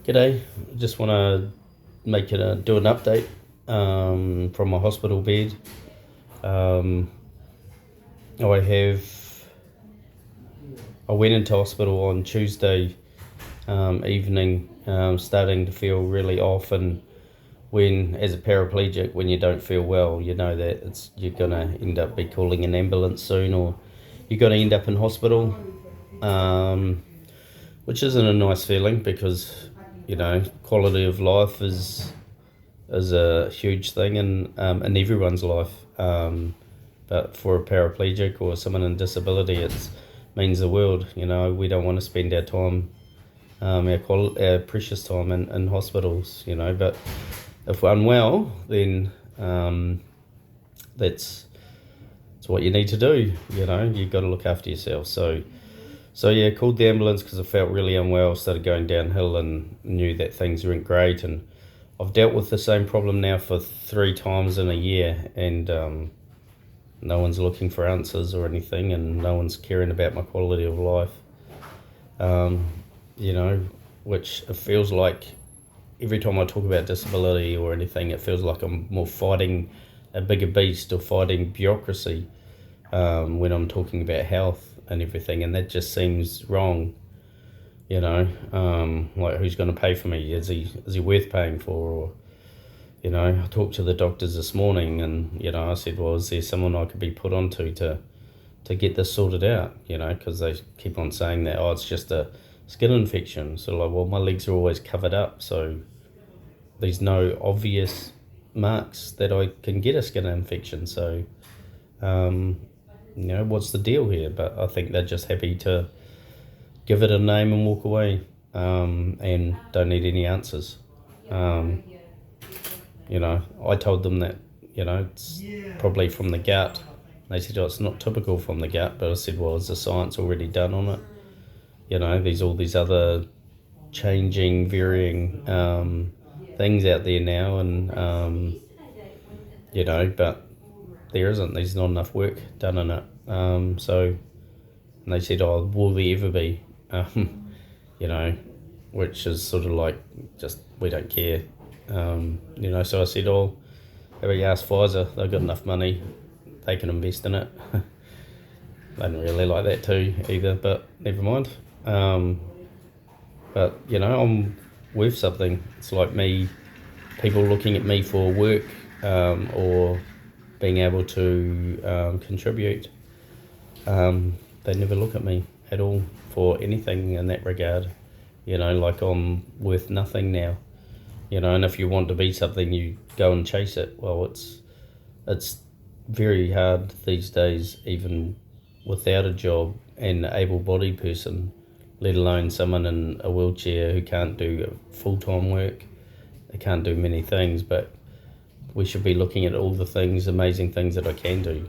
G'day. Just want to do an update from my hospital bed. Um, I went into hospital on Tuesday evening, starting to feel really off, and as a paraplegic, when you don't feel well, you know that you're gonna end up be calling an ambulance soon, or you're gonna end up in hospital, which isn't a nice feeling because quality of life is a huge thing in everyone's life. But for a paraplegic or someone in disability, it means the world. We don't want to spend our time, our precious time in hospitals. But if we're unwell, then that's what you need to do. You've got to look after yourself. So yeah, called the ambulance because I felt really unwell, started going downhill and knew that things weren't great. And I've dealt with the same problem now for 3 times in a year, and no one's looking for answers or anything, and no one's caring about my quality of life. Which it feels like every time I talk about disability or anything, it feels like I'm more fighting a bigger beast or fighting bureaucracy when I'm talking about health and everything, and that just seems wrong. Like, who's going to pay for me? Is he worth paying for? Or I talked to the doctors this morning, and I said, well, is there someone I could be put onto to get this sorted out? Because they keep on saying that, it's just a skin infection. So like, well, my legs are always covered up, so there's no obvious marks that I can get a skin infection. So what's the deal here? But I think they're just happy to give it a name and walk away, and don't need any answers. I told them that, it's probably from the gut. They said, it's not typical from the gut, but I said, well, is the science already done on it? There's all these other changing, varying things out there now, and but there's not enough work done in it. And they said, will there ever be? Which is sort of like, just, we don't care. So I said, maybe ask Pfizer, they've got enough money, they can invest in it. They didn't really like that too either, but never mind. But I'm worth something. It's like people looking at me for work, or being able to contribute. They never look at me at all for anything in that regard. Like, I'm worth nothing now. And if you want to be something, you go and chase it. Well, it's very hard these days, even without a job, and an able-bodied person, let alone someone in a wheelchair who can't do full-time work. They can't do many things, but we should be looking at all the amazing things that I can do.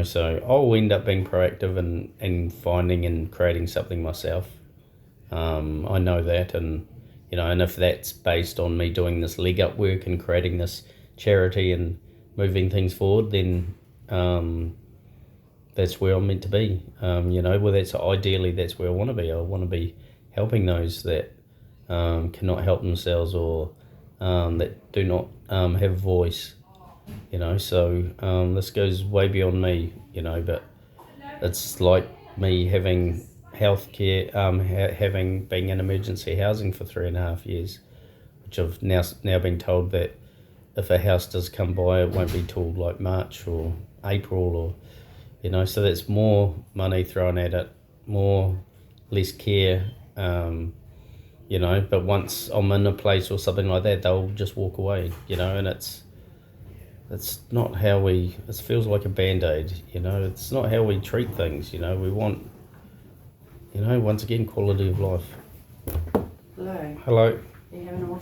So I'll end up being proactive and finding and creating something myself. I know that, and and if that's based on me doing this leg up work and creating this charity and moving things forward, then that's where I'm meant to be. Ideally that's where I want to be. I want to be helping those that cannot help themselves, or that do not have a voice. So this goes way beyond me. But it's like me having healthcare, having been in emergency housing for 3.5 years, which I've now been told that if a house does come by, it won't be till like March or April, or so that's more money thrown at it, less care, but once I'm in a place or something like that, they'll just walk away, and it's not how it feels like a band-aid. It's not how we treat things. We want, once again, quality of life. Hello. Hello. Are you having a wash?